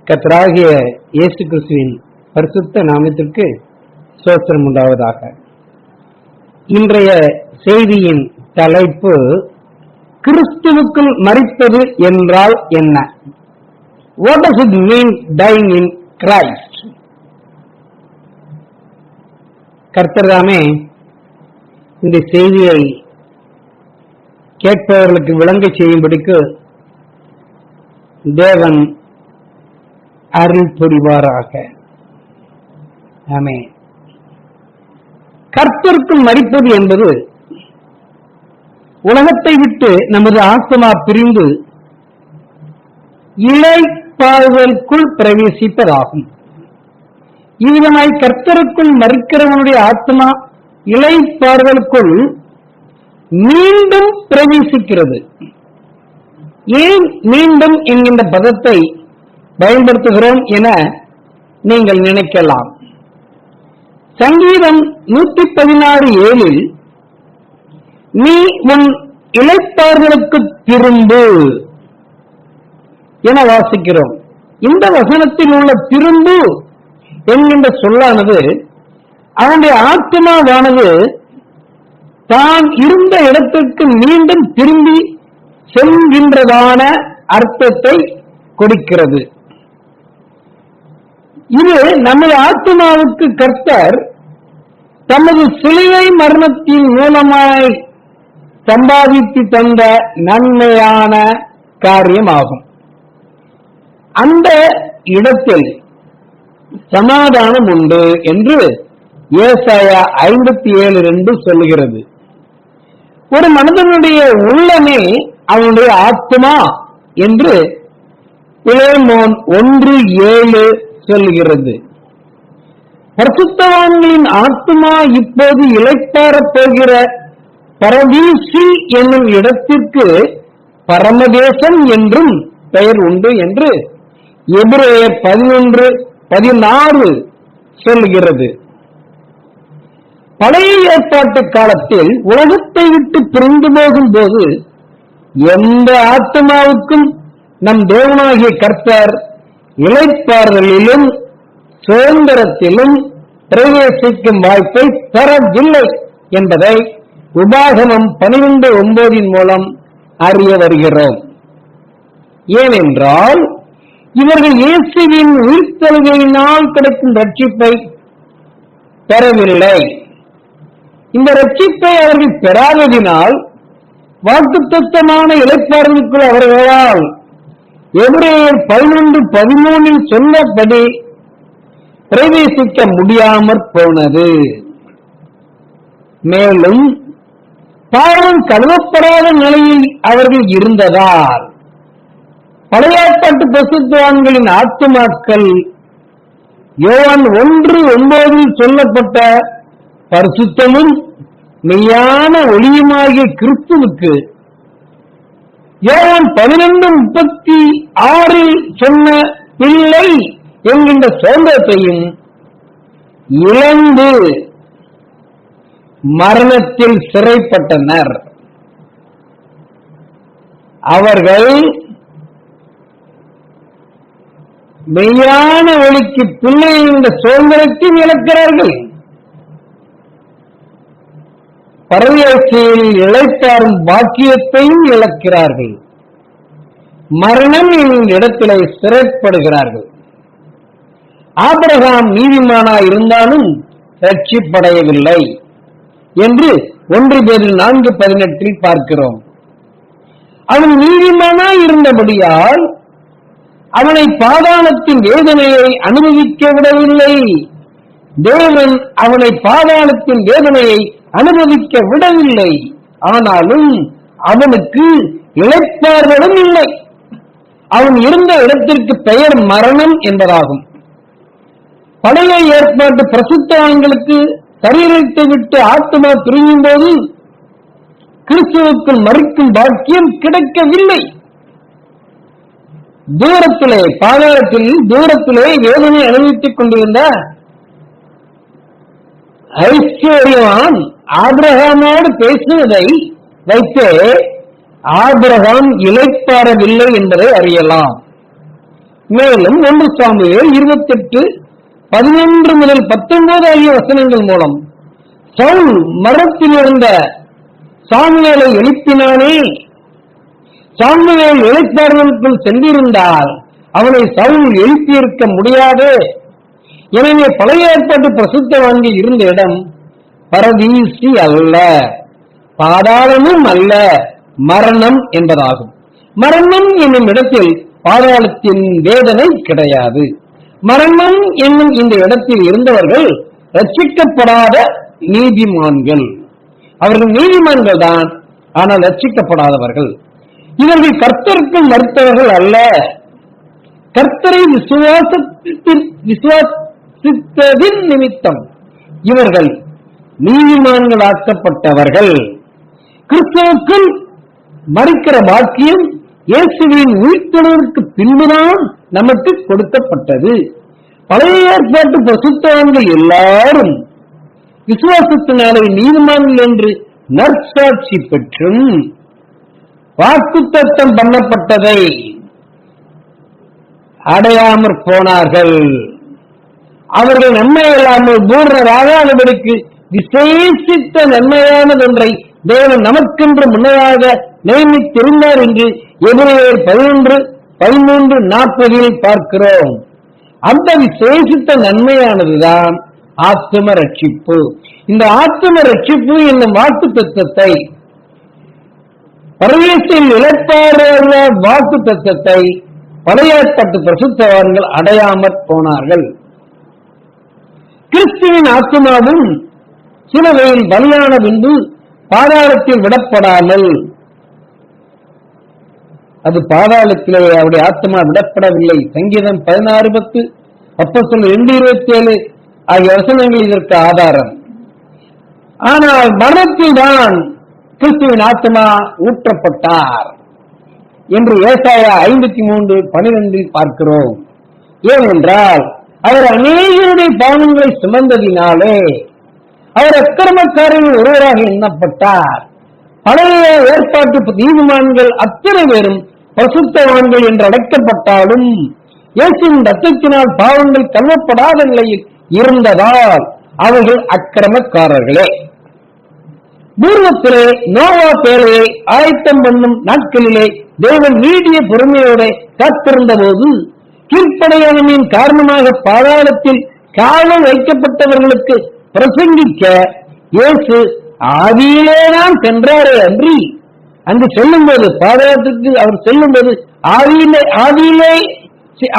கர்த்தராகிய இயேசு கிறிஸ்துவின் பரிசுத்த நாமத்திற்கு ஸ்தோத்திரம் உண்டாவதாக. இன்றைய செய்தியின் தலைப்பு, கிறிஸ்துவுக்குள் மரிப்பது என்றால் என்ன? What does it mean dying in Christ? கர்த்தர்தாமே இந்த செய்தியை கேட்பவர்களுக்கு விளங்க செய்யும்படிக்கு தேவன் அருள் புரிவாராக. ஆமென். கர்த்தருக்குள் மரிப்பது என்பது உலகத்தை விட்டு நமது ஆத்மா பிரிந்து இளைப்பாறுதலுக்குள் பிரவேசிப்பதாகும். இவ்விதமாய் கர்த்தருக்குள் மரிக்கிறவனுடைய ஆத்மா இளைப்பாறுதலுக்குள் மீண்டும் பிரவேசிக்கிறது. ஏன் மீண்டும் என்கின்ற பதத்தை பயன்படுத்துகிறோம் என நீங்கள் நினைக்கலாம். சங்கீதம் 116:7 நீ உன் இளைப்பாறுதலுக்கு திரும்பு என வாசிக்கிறோம். இந்த வசனத்தில் உள்ள திரும்பு என்கின்ற சொல்லானது அவனுடைய ஆத்மாவானது தான் இருந்த இடத்திற்கு மீண்டும் திரும்பி செல்கின்றதான அர்த்தத்தை கொடுக்கிறது. இது நமது ஆத்மாவுக்கு கர்த்தர் தமது சிலுவை மரணத்தின் மூலமாய் சம்பாதித்து தந்த நன்மையான காரியமாகும். அந்த இடத்தில் சமாதானம் உண்டு என்று ஏசாயா 57:2 சொல்லுகிறது. ஒரு மனிதனுடைய உள்ளமே அவனுடைய ஆத்மா என்று பிலேமோன் 1:7 சொல்லுகிறது. பரிசுத்தவான்களின் ஆத்மா இப்போது இளைப்பாறப் போகிற பரதீசி என்னும் இடத்திற்கு பரமதேசம் என்றும் பெயர் உண்டு என்று எபிரேயர் 11:16 சொல்லுகிறது. பழைய ஏற்பாட்டு காலத்தில் உலகத்தை விட்டு பிரிந்து போகும் போது எந்த ஆத்மாவுக்கும் நம் தேவனாகிய கர்த்தர் இளைப்பாறுதலிலும் சுதந்திரத்திலும் பிரவேசிக்கும் வாய்ப்பை தரவில்லை என்பதை உபாகமம் 12:9 மூலம் அறிய வருகிறோம். ஏனென்றால் இவர்கள் இயேசுவின் உயிர்த்தெழுகையினால் கிடைக்கும் ரட்சிப்பை பெறவில்லை. இந்த ரட்சிப்பை அவர்கள் பெறாததினால் வாக்குத்தத்தமான இளைப்பாறுதலுக்குள் அவர்களால் எபிரேயர் 11:13 சொன்னபடி பிரவேசிக்க முடியாமற் போனது. மேலும் பாவம் கழுவப்படாத நிலையில் அவர்கள் இருந்ததால் பழைய ஏற்பாட்டு பரிசுத்தவான்களின் ஆத்துமாக்கள் யோவான் 1:9 சொல்லப்பட்ட பரிசுத்தமும் மெய்யான ஒளியுமாகிய கிறிஸ்துவுக்கு யோவான் 12:36 சொன்ன பிள்ளை என்கின்ற சுதந்திரத்தையும் இழந்து மரணத்தில் சிறைப்பட்டனர். அவர்கள் மெய்யான ஒளிக்கு பிள்ளை என்ற சுதந்திரத்தையும் இழக்கிறார்கள். பரலோகத்தில் இளைப்பாறும் பாக்கியத்தையும் இழக்கிறார்கள். மரணம் என்னும் இடத்திலே சிறைப்படுகிறார்கள். ஆபிரகாம் நீதிமானாய் இருந்தாலும் ரட்சிப்படையவில்லை என்று 1 பேதுரு 4:18 பார்க்கிறோம். அவன் நீதிமானாய் இருந்தபடியால் அவனை பாதாளத்தின் வேதனையை அனுபவிக்க விடவில்லை. தேவன் அவனை பாதாளத்தின் வேதனையை அனுபவிக்க விடவில்லை. ஆனாலும் அவனுக்கு இளைப்பாறுதலும் இல்லை. அவன் இருந்த இடத்திற்கு பெயர் மரணம் என்பதாகும். பழைய ஏற்பாட்டு பரிசுத்தவான்களுக்கு சரீரத்தை விட்டு ஆத்மா பிரியும் போது கிறிஸ்துவுக்குள் மரிக்கும் பாக்கியம் கிடைக்கவில்லை. தூரத்திலே பாதாளத்தில் தூரத்திலே வேதனை அனுபவித்துக் கொண்டிருந்த ஐஸ்வர்யவான் ஆபிரகாமோடு பேசுவதை வைத்தே ஆபிரகாம் இளைப்பாறவில்லை என்பதை அறியலாம். மேலும் 1 சாமுவேல் 28:11 முதல் 19 ஆகிய வசனங்கள் மூலம் சவுல் மரத்தில் இருந்த சாமுவேலை எழுப்பினானே, சாமுவேல் இளைப்பாறுதலுக்குள் சென்றிருந்தால் அவனை சவுல் எழுப்பியிருக்க முடியாது. எனவே பழைய ஏற்பாட்டு பிரசுத்தவான்கள் இருந்த இடம் பரதீசி அல்ல, பாதாளமும் அல்ல, மரணம் என்பதாகும். மரணம் என்னும் இடத்தில் பாதாளத்தின் வேதனை கிடையாது. மரணம் என்னும் இந்த இடத்தில் இருந்தவர்கள் ரட்சிக்கப்படாத நீதிமான்கள். அவர்கள் நீதிமான்கள் தான், ஆனால் ரட்சிக்கப்படாதவர்கள். இவர்கள் கர்த்தருக்குள் மறுத்தவர்கள் அல்ல, கர்த்தரை விசுவாசித்ததின் நிமித்தம் இவர்கள் நீதிமான்களாக்கப்பட்டவர்கள். கிறிஸ்துவுக்குள் மறிக்கிற பாக்கியம் இயேசுவின் உயிர்த்தெழுதலுக்கு பின்புதான் நமக்கு கொடுக்கப்பட்டது. பழைய ஏற்பாட்டு பரிசுத்தவான்கள் எல்லாரும் விசுவாசத்தினாலே நீதிமான்கள் என்று நற்சாட்சி பெற்றும் வாக்குத்தத்தம் பண்ணப்பட்டதை அடையாமற் போனார்கள். அவர்கள் நன்மை இல்லாமல் பூர்ணராகாதபடிக்கு விசேஷித்த நன்மையானதொன்றை தேவன் நமக்கென்று முன்னதாக நியமித்திருந்தார் என்று எபிரேயர் 11:13-40 பார்க்கிறோம். அந்த விசேஷித்த நன்மையானதுதான் ஆத்தும ரட்சிப்பு. இந்த ஆத்தும ரட்சிப்பு என்னும் வாக்கு தத்துவத்தை, பரதேசில் இழப்பார வாக்கு தத்துவத்தை பழைய ஏற்பாட்டு பரிசுத்தவான்கள் அடையாமற் போனார்கள். கிறிஸ்துவின் ஆத்மாவும் சிலுவையில் பலியான பின்பு பாதாளத்தில் விடப்படாமல், அது பாதாளத்திலே அவருடைய ஆத்மா விடப்படவில்லை. சங்கீதம் 16:10, அப்போஸ்தலர் 2:27 ஆகிய வசனங்கள் இதற்கு ஆதாரம். ஆனால் மரணத்தில் தான் கிறிஸ்துவின் ஆத்மா ஊற்றப்பட்டார் என்று ஏசாயா 53:12 பார்க்கிறோம். ஏனென்றால் அவர் அநேகருடைய பாவங்களை சுமந்ததினாலே அவர் அக்கிரமக்காரர்கள் ஒருவராக எண்ணப்பட்டார். பழைய ஏற்பாட்டு நீதிமான்கள் அத்தனை பேரும் பரிசுத்தவான்கள் என்று அழைக்கப்பட்டாலும் இயேசுவின் ரத்தத்தினால் பாவங்கள் கழுவப்படாத நிலையில் இருந்ததால் அவர்கள் அக்கிரமக்காரர்களே. பூர்வத்திலே நோவா பேழையை ஆயத்தம் பண்ணும் நாட்களிலே தேவன் நீடிய பொறுமையோடு காத்திருந்த போது கீழ்ப்படையாமையின் காரணமாக பாதாளத்தில் காவல் வைக்கப்பட்டவர்களுக்கு பிரசங்கிக்க இயேசு ஆவியிலேதான் சென்றாரே அன்றி, அங்கு செல்லும்போது பாதாளத்துக்கு அவர் செல்லும்போது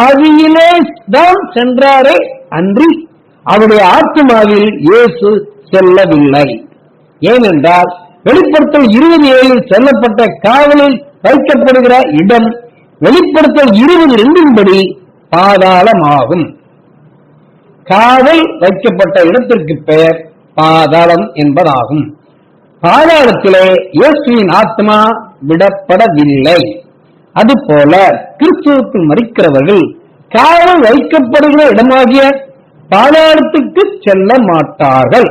ஆவியிலே தான் சென்றாரே அன்றி அவருடைய ஆத்மாவில் இயேசு செல்லவில்லை. ஏனென்றால் வெளிப்படுத்தல் 20:7 செல்லப்பட்ட காவலில் வைக்கப்படுகிற இடம் வெளிப்படுத்தல் 20:2 பாதாளமாகும். காவல் வைக்கப்பட்ட இடத்திற்கு பெயர் பாதாளம் என்பதாகும். பாதாளத்திலே இயேசுவின் ஆத்மா விடப்படவில்லை. அதுபோல கிறிஸ்துவுக்குள் மரிக்கிறவர்கள் காவல் வைக்கப்படுகிற இடமாகிய பாதாளத்துக்கு செல்ல மாட்டார்கள்.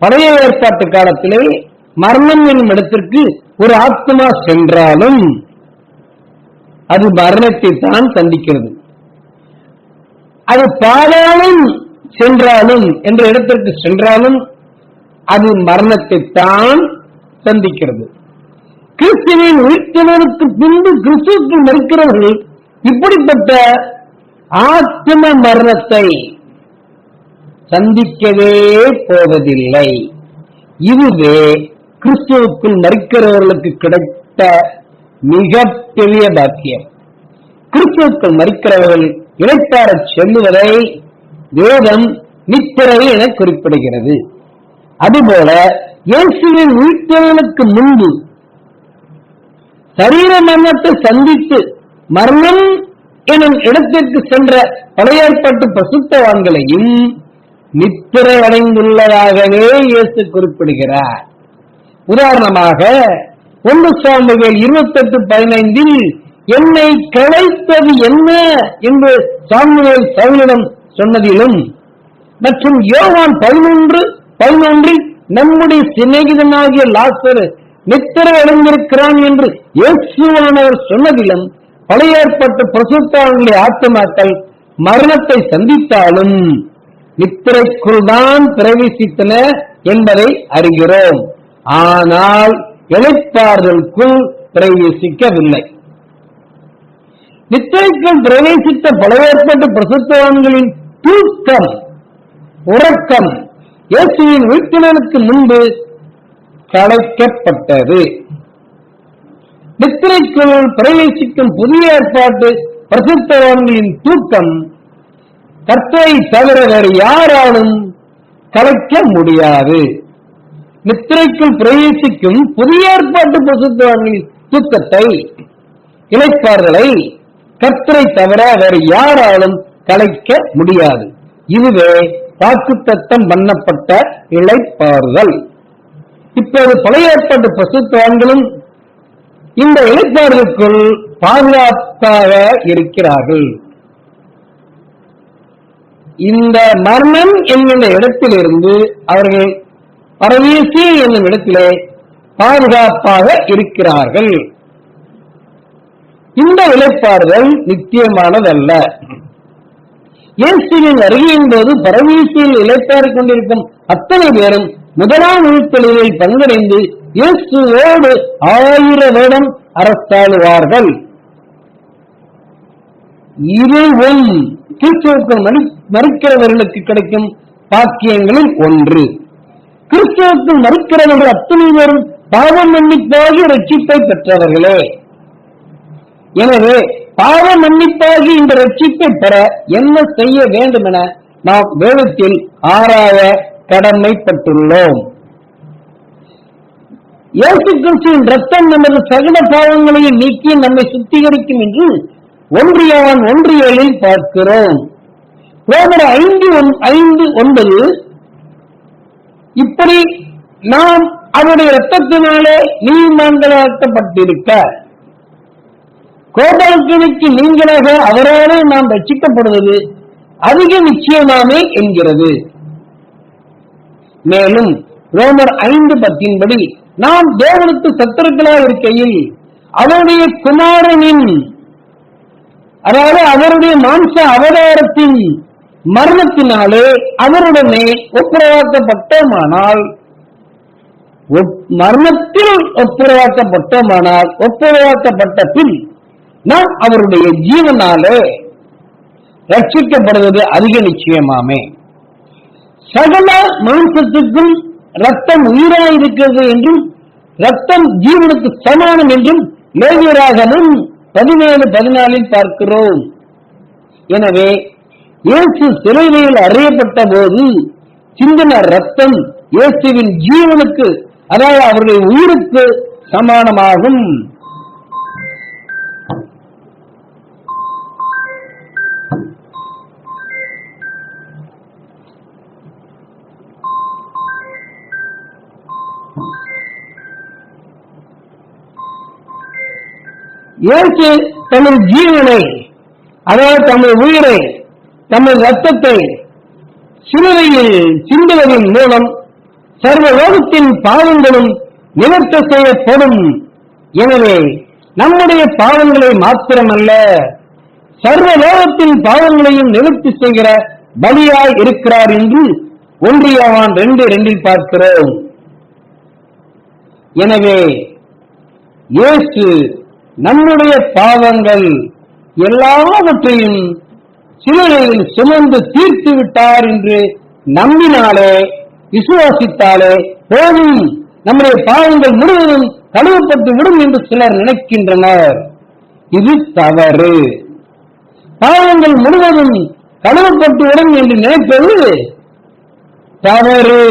பழைய ஏற்பாட்டு காலத்திலே மரணம் என்னும் இடத்திற்கு ஒரு ஆத்மா சென்றாலும் அது மரணத்தை தான் சந்திக்கிறது. அது பாதாளம் சென்றாலும் என்ற இடத்திற்கு சென்றாலும் அது மரணத்தை தான் சந்திக்கிறது. கிறிஸ்துவின் உயிர்த்தெழுதலுக்கு பின்பு கிறிஸ்துவுக்குள் மரிக்கிறவர்கள் இப்படிப்பட்ட ஆத்ம மரணத்தை சந்திக்கவே போவதில்லை. இதுவே கிறிஸ்துவுக்குள் மரிக்கிறவர்களுக்கு கிடைத்த மிகப்பெரிய பாக்கியம். கிறிஸ்துவுக்குள் மரிக்கிறவர்கள் இளைப்பாற செல்லுவதை வேதம் நித்திரை என குறிப்பிடுகிறது. அதுபோல இயேசுவின் உயிர்த்தெழுதலுக்கு முன்பு சரீர மரணத்தை சந்தித்து மரணம் எனும் இடத்திற்கு சென்ற பழைய ஏற்பாட்டு பரிசுத்தவான்களையும் நித்திரை அடைந்துள்ளதாகவே இயேசு குறிப்பிடுகிறார். உதாரணமாக 1 சாமுவேல் 28:15 என்னை களைத்தது என்ன என்று சாமுவேல் சவுலிடம் சொன்னதிலும் மற்றும் யோவான் 11:11 நம்முடைய சிநேகிதனாகிய லாசரு நித்திரை அடைந்திருக்கிறான் என்று இயேசுவானவர் சொன்னதிலும் பழைய ஏற்பட்ட பிரசுத்தவான்களுடைய ஆத்மாக்கள் மரணத்தை சந்தித்தாலும் நித்திரைக்குள் தான் பிரவேசித்தன என்பதை அறிகிறோம். ஆனால் இளைப்பாறுதலுக்குள் பிரவேசிக்கவில்லை. நித்திரைக்குள் பிரவேசித்த பழைய ஏற்பட்ட பிரசுத்தவான்களின் தூக்கம், உறக்கம் இயேசுவின் உயிர்த்தெழுதலுக்கு முன்பு கலைக்கப்பட்டது. நித்திரைக்குள் பிரவேசிக்கும் புதிய ஏற்பாட்டு பிரசுத்தவான்களின் தூக்கம் கர்த்தரை தவிர வேறு யாராலும் கலைக்க முடியாது. நித்திரைக்குள் பிரவேசிக்கும் புதிய ஏற்பாட்டு பிரசுத்தவான்களின் தூக்கத்தை, இளைப்பாறுதலை கர்த்தரை தவிர வேறு யாராலும் கலைக்க முடியாது. இதுவே வாக்குத்தத்தம் பண்ணப்பட்ட இளைப்பாறுதல். இப்போது பழைய ஏற்பாட்டு பிரசுத்தவான்களும் இந்த இளைப்பாறுதலுக்குள் பாதுகாப்பாக இருக்கிறார்கள். இந்த மரணம் என்கின்ற இடத்திலிருந்து அவர்கள் பரதீசி என்னும் இடத்திலே பாதுகாப்பாக இருக்கிறார்கள். இந்த இளைப்பாறுதல் நித்தியமானதல்ல. இயேசுவின் வருகையின் போது பரதீசியில் இளைப்பாறிக் கொண்டிருக்கும் அத்தனை பேரும் முதலாம் உயிர்த்தெழுதலில் பங்கடைந்து இயேசுவோடு 1000 வருடம் அரசாளுவார்கள். இதுவும் கிறிஸ்துவுக்குள் மறிக்கிறவர்களுக்கு கிடைக்கும் பாக்கியங்களில் ஒன்று. கிறிஸ்துவுக்குள் மறிக்கிறவர்கள் அத்தனை பேரும் பாவம் மன்னிப்பாகி ரட்சிப்பை பெற்றவர்களே. எனவே பாவ மன்னிப்பாகி இந்த ரட்சிப்பை பெற என்ன செய்ய வேண்டும் என நாம் வேதத்தில் ஆராய கடமைப்பட்டுள்ளோம். இயேசு கிறிஸ்துவின் ரத்தம் நமது சகல பாவங்களையும் நீக்கி நம்மை சுத்திகரிக்கும் என்று 1 யோவான் 1:7 பார்க்கிறோம். ரோமர் 5:9 இப்படி நாம் அவருடைய ரத்தத்தினாலே நீதிமான்களாக்கப்பட்டிருக்க கோபால்களுக்கு நீங்களாக அவராலே நாம் ரட்சிக்கப்படுவது அதிக நிச்சயமாமே என்கிறது. மேலும் ரோமர் 5:10 படி நாம் தேவனுக்கு சத்துருக்களாக இருக்கையில் அவருடைய குமாரனின், அதாவது அவருடைய மாம்ச அவதாரத்தின் மரணத்தினாலே அவருடனே ஒப்புரவாக்கப்பட்டோமானால், மரணத்தில் ஒப்புரவாக்கப்பட்ட பின் நாம் அவருடைய ஜீவனாலே ரட்சிக்கப்படுவது அதிக நிச்சயமாமே. சகல மாம்சத்துக்கும் ரத்தம் உயிராயிருக்கிறது என்றும் ரத்தம் ஜீவனுக்கு சமானம் என்றும் லேவியராகமம் 17:14 பார்க்கிறோம். எனவே இயேசு சிலுவையில் அறையப்பட்ட போது சிந்தின ரத்தம் இயேசுவின் ஜீவனுக்கு, அதாவது அவருடைய உயிருக்கு சமானமாகும். இயேசு தமது ஜீவனை, அதாவது தமது உயிரை, தமது ரத்தத்தை சிலுவையில் சிந்துவதன் மூலம் சர்வ லோகத்தின் பாவங்களும் நிவர்த்தி செய்யப்படும். எனவே நம்முடைய பாவங்களை மாத்திரமல்ல, சர்வ லோகத்தின் பாவங்களையும் நிவர்த்தி செய்கிற பலியாய் இருக்கிறார் என்று 1 யோவான் 2:2 பார்க்கிறோம். எனவே இயேசு நம்முடைய பாவங்கள் எல்லாவற்றையும் சிலுவையில் சுமந்து தீர்த்து விட்டார் என்று நம்பினாலே, விசுவாசித்தாலே போதும், நம்முடைய பாவங்கள் முழுவதும் கழுவப்பட்டு விடும் என்று சிலர் நினைக்கின்றனர். இது தவறு. பாவங்கள் முழுவதும் கழுவப்பட்டு விடும் என்று நினைப்பது தவறு.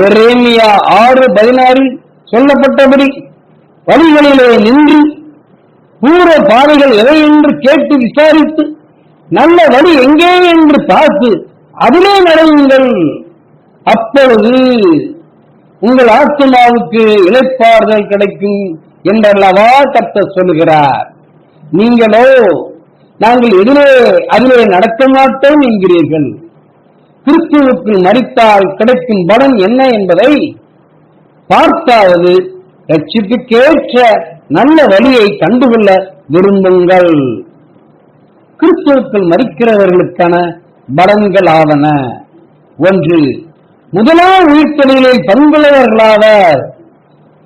எரேமியா 6:16 சொல்லப்பட்டபடி வழிகளிலே நின்று பூர பாதைகள் எவை என்று கேட்டு விசாரித்து நல்ல வழி எங்கே என்று பார்த்து அதிலே நடவுங்கள், அப்பொழுது உங்கள் ஆத்மாவுக்கு இளைப்பாறுதல் கிடைக்கும் என்றல்லவா கர்த்தர் சொல்லுகிறார். நீங்களோ நாங்கள் அதிலே நடக்க மாட்டோம் என்கிறீர்கள். கிறிஸ்துவுக்கு மரித்தால் கிடைக்கும் பலன் என்ன என்பதை பார்த்தாவது ரட்சிப்புக்கேற்ற நல்ல வழியை கண்டுகொள்ள விரும்புங்கள். கிறிஸ்துவுக்குள் மரிக்கிறவர்களுக்கான பலன்கள் ஆவன. 1. முதலாம் உயிர்த்தெழுதலில் பங்குள்ளவர்களாவர்.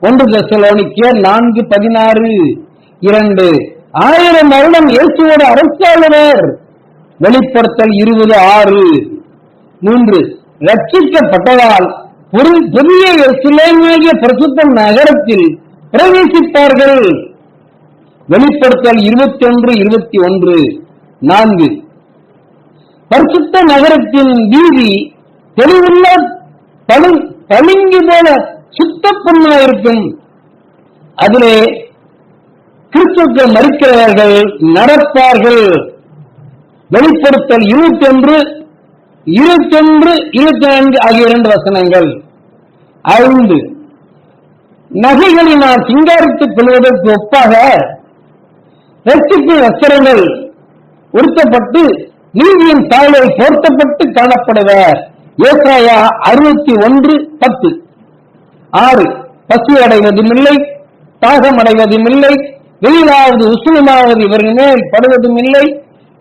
1 தெசலோனிக்கேயர் 4:16. 2. 1000 வருடம் இயேசுவோடு அரசாளுவர். வெளிப்படுத்தல் 20:6. 3. ரட்சிக்கப்பட்டதால் புதிய எருசலேமாகிய பரிசுத்த நகரத்தில் பிரவேசிப்பார்கள். வெளிப்படுத்தல் 21:21. 4. பரிசுத்த நகரத்தின் வீதி தெளிவுள்ள பளிங்கு போல சுத்த பொன்னாயிருக்கும். அதிலே கிறிஸ்துவுக்கு மரிக்கிறவர்கள் நடப்பார்கள். வெளிப்படுத்தல் 21, 22 ஆகிய 2 வசனங்கள். 5. நகைகளினால் சிங்காரித்துக் கொள்வதற்கு ஒப்பாக ரட்சிப்பு வஸ்திரங்கள் உடுத்தப்பட்டு நீதியின் தாளை போர்த்தப்பட்டு காணப்படுவர். ஏசாயா 61:10. 6. பசி அடைவதும் இல்லை, தாகம் அடைவதும் இல்லை, வெயிலாவது உஷ்ணமாவது இவர்கள் மேல் படுவதும் இல்லை,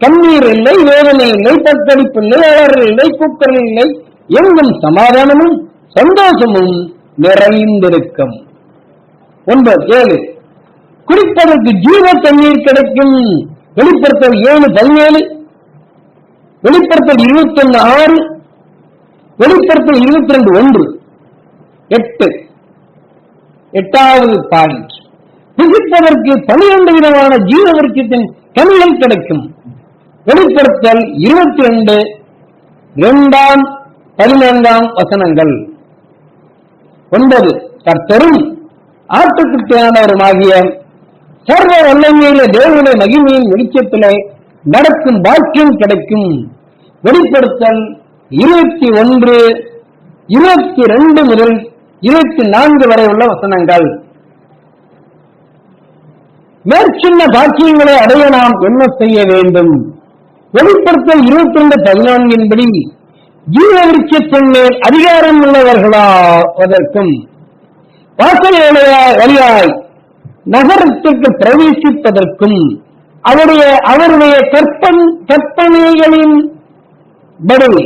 கண்ணீர் இல்லை, வேதனை இல்லை, தத்தளிப்பு இல்லை, அலறல் இல்லை, கூக்கல் இல்லை, எங்கும் சமாதானமும் சந்தோஷமும் நிறைந்திருக்கும். 9. குடிப்பதற்கு ஜீவ தண்ணீர் கிடைக்கும். வெளிப்படுத்தல் 7:17. வெளிப்படுத்தல் 21:6. வெளிப்படுத்தல் 22:1. 8வது பாயிண்ட், புசிப்பதற்கு 12 விதமான ஜீவ விருட்சத்தின் கனிகள் கிடைக்கும். வெளிப்படுத்தல் 22, 2, 14 வசனங்கள். 9. கர்த்தரும் ஆட்டுக்குட்டியானவருமாகிய சர்வ வல்லமையில தேவனுடைய மகிமையின் வெளிச்சத்திலே நடக்கும் பாக்கியம் கிடைக்கும். வெளிப்படுத்தல் 21, 22 முதல் 24 வரை உள்ள வசனங்கள். மேற்சொன்ன பாக்கியங்களை அடைய நாம் என்ன செய்ய வேண்டும்? வெளிப்படுத்தல் 22:14 படி ஜீவ விருட்சத்தின் மேல் அதிகாரம் உள்ளவர்களாவதற்கும் வழியாய் நகரத்திற்கு பிரவேசிப்பதற்கும் அவருடைய கற்பனைகளின் படி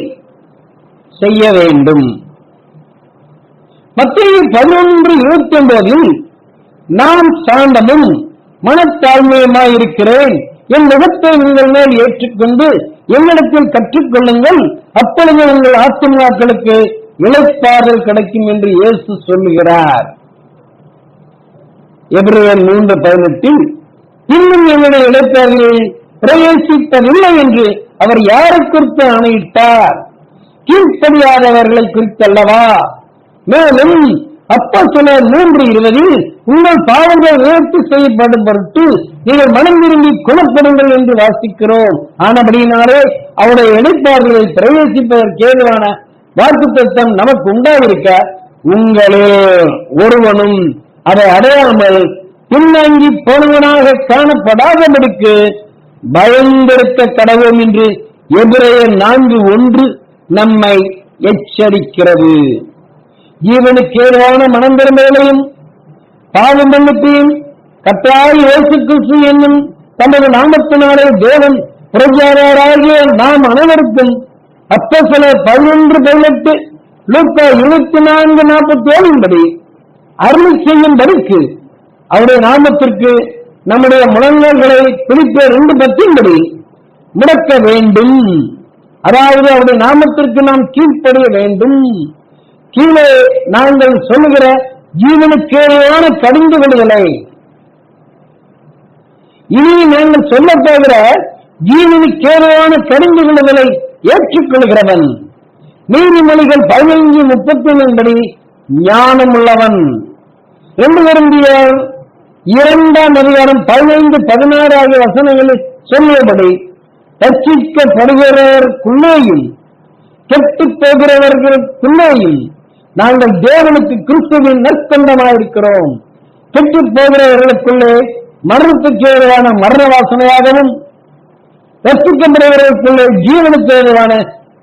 செய்ய வேண்டும். மத்தேயு 11:29 நான் சாந்தமும் மனத்தாழ்மையுமாயிருக்கிறேன், என் முகத்தை உங்கள் மேல் ஏற்றுக்கொண்டு என்னிடத்தில் கற்றுக்கொள்ளுங்கள், அப்பொழுது உங்கள் ஆத்துமாக்களுக்கு இளைப்பாறுதல் கிடைக்கும் என்று இயேசு சொல்லுகிறார். எபிரேயர் 3:18 இன்னும் என்னுடைய இளைப்பாறுதலில் பிரவேசிப்பதில்லை என்று அவர் யாரை குறித்து ஆணையிட்டார்? கீழ்ப்படியாதவர்களை குறித்தல்லவா? மேலும் அப்போஸ்தலர் 3:20 உங்கள் பாவங்கள் நிவர்த்தி செய்யப்படும் பொருட்டு நீங்கள் மனம் விரும்பி குணப்படுங்கள் என்று வாசிக்கிறோம். ஆனபடியினாலே அவருடைய இளைப்பாறுதலை பிரவேசிப்பதற்கு ஏதுவான வாக்குத்தத்தம் நமக்கு உண்டாயிருக்க உங்களே ஒருவனும் அதை அடையாமல் பின்னாங்கி போனவனாக காணப்படாதபடிக்கு பயந்திருக்க கடவோம் என்று எபிரேயர் 4:1 நம்மை எச்சரிக்கிறது. ஜீவனுக்கு ஏதுவான மனம் திரும்பலையும் பாவம் மன்னிப்பையும் கர்த்தராகிய இயேசு கிறிஸ்து என்னும் தமது நாமத்தினாலே தேவன் பிரஜாராகிய நாம் அனைவருக்கும் அப்போஸ்தலர் 11:18 லூக்கா 24:47 படி அருள் செய்யும்படிக்கு அவருடைய நாமத்திற்கு நம்முடைய முழங்கல்களை பிலிப்பியர் 2:10 படி முடக்க வேண்டும். அதாவது அவருடைய நாமத்திற்கு நாம் கீழ்ப்படிய வேண்டும். கீழே நாங்கள் சொல்லுகிற ஜீவனுக்கேயான கடிந்து விடுதலை, இனி நாங்கள் சொல்ல போகிற ஜீவனுக்கேயான கடிந்து விடுதலை ஏற்றுக்கொள்கிறவன் நீதிமொழிகள் 15:31 படி ஞானம் உள்ளவன். 2 கொரிந்தியர் 2:15-16 ஆகிய வசனங்களில் சொல்லியபடி ரட்சிக்கப்படுகிறவர்களுக்குள்ளேயும் கெட்டு போகிறவர்களுக்குள்ளேயும் நாங்கள் தேவனுக்கு கிறிஸ்துவின் நற்கண்டமாயிருக்கிறோம். கெட்டு போகிறவர்களுக்குள்ளே மரணத்துக்கு ஏதுவான மரண வாசனையாகவும் ரட்சிக்கப்படுகிறவர்களுக்குள்ளே ஜீவனுக்கு ஏதுவான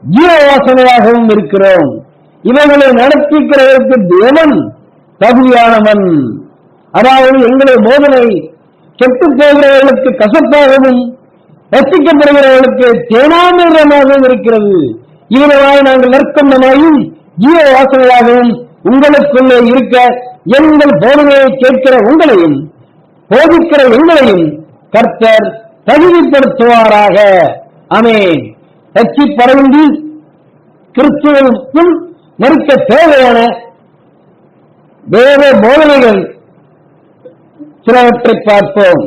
ஜீவ வாசனையாகவும் இருக்கிறோம். இவைகளை நடத்திக்கிறதற்கு தேவன் தகுதியானவன். அதாவது எங்களுடைய போதனை கெட்டு போகிறவர்களுக்கு கசப்பாகவும் ரசிக்கப்படுகிறவர்களுக்கு தேனாமிரமாகவும் இருக்கிறது. இவர்களாய் நாங்கள் நற்கண்டமாயும் ஜீவ வாசனையாகவும் உங்களுக்குள்ளே இருக்க எங்கள் போதனையை கேட்கிற உங்களையும் போதிக்கிற எங்களையும் கர்த்தர் தகுதிப்படுத்துவாராக. ஆமென். ரட்சிப்படைந்து கிறிஸ்துவுக்குள் மறுக்க தேவையான வேத போதனைகள் சிலவற்றை பார்ப்போம்.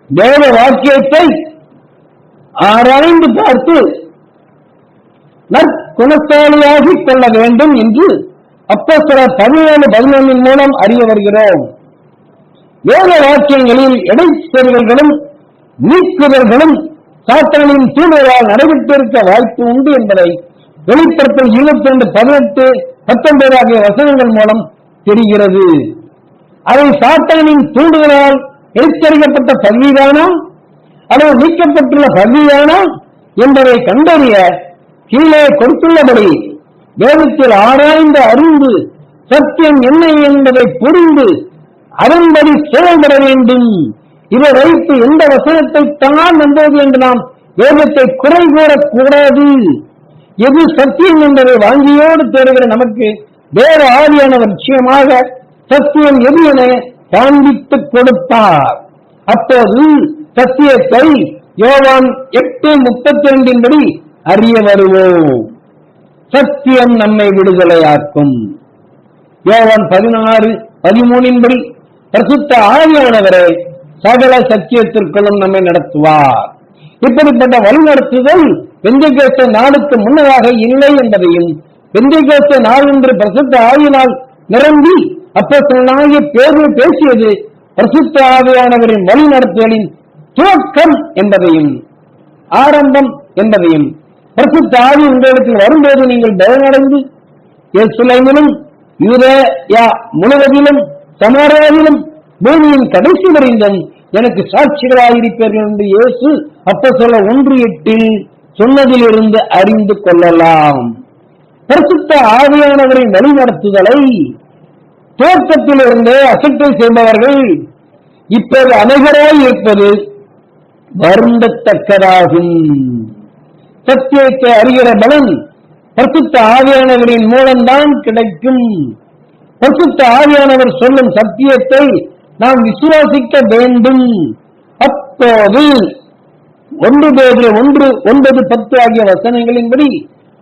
வேத வாக்கியத்தை ஆராய்ந்து பார்த்து நற்குணசாலியாகிக் கொள்ள வேண்டும் என்று அப்போஸ்தலர் 17:11 மூலம் அறிய வருகிறோம். வேத வாக்கியங்களில் இடைச்செருகல்களும் நீக்குதல்களும் சாத்தானின் தூண்டுதலால் நடைபெற்றிருக்க வாய்ப்பு உண்டு என்பதை வெளிப்படுத்தல் 22:18-19 ஆகிய வசனங்கள் மூலம் தெரிகிறது. அதை சாத்தானின் தூண்டுதலால் எச்சரிக்கப்பட்ட பகுதிதானா அல்லது நீக்கப்பட்டுள்ள பகுதிதானா என்பதை கண்டறிய கீழே கொடுத்துள்ளபடி வேதத்தில் ஆராய்ந்து அறிந்து சத்தியம் என்ன என்பதை புரிந்து அதன்படி செயல்பட வேண்டும். இதை வைத்து எந்த வசனத்தை தான் நம்புவது என்று நாம் வேதத்தை குறை கூறக்கூடாது. எது சத்தியம் என்பதை வாங்கியோடு தேடுகிற நமக்கு வேற ஆவியானவர் நிச்சயமாக சத்தியம் எது என காண்பித்துக் கொடுத்தார். அப்போது சத்தியத்தை யோவான் 8:32 படி அறிய வருவோம். சத்தியம் நம்மை விடுதலையாக்கும். யோவான் 16:13 படி பரிசுத்த ஆவியானவரை சகல சத்தியத்திற்குள்ளும் நம்மை நடத்துவார். இப்படிப்பட்ட வழிநடத்துதல் பெந்தெகோஸ்தே நாளுக்கு முன்னதாக இல்லை என்பதையும் பெந்தெகோஸ்தே நாள் என்று பரிசுத்த ஆவியினால் நிரம்பி அப்போஸ்தலனாகிய பேதுரு பேசியது பரிசுத்த ஆவியானவரின் வழிநடத்துதலின் துவக்கம் என்பதையும் ஆரம்பம் என்பதையும் பரிசுத்த ஆவி உங்களுக்கு வரும்போது நீங்கள் பயனடைந்து எருசலேமிலும் யூதேயா முழுவதிலும் சமாரியாவிலும் பூமியின் கடைசி வரைந்தும் எனக்கு சாட்சிகளாயிருப்பீர்கள் என்று இயேசு அப்போஸ்தலர் 1:8 சொன்னதிலிருந்து அறிந்து கொள்ளலாம். பரிசுத்த ஆவியானவரின் வழிநடத்துதலை துவக்கத்திலிருந்தே அசட்டை செய்பவர்கள் இப்போது அனைவராய் இருப்பது வருந்தத்தக்கதாகும். சத்தியத்தை அறிகிற பலன் பரிசுத்த ஆவியானவரின் மூலம்தான் கிடைக்கும். பரிசுத்த ஆவியானவர் சொல்லும் சத்தியத்தை நாம் விசுவாசிக்க வேண்டும். அப்போது 1 பேதுரு 1:9-10 ஆகிய வசனங்களின்படி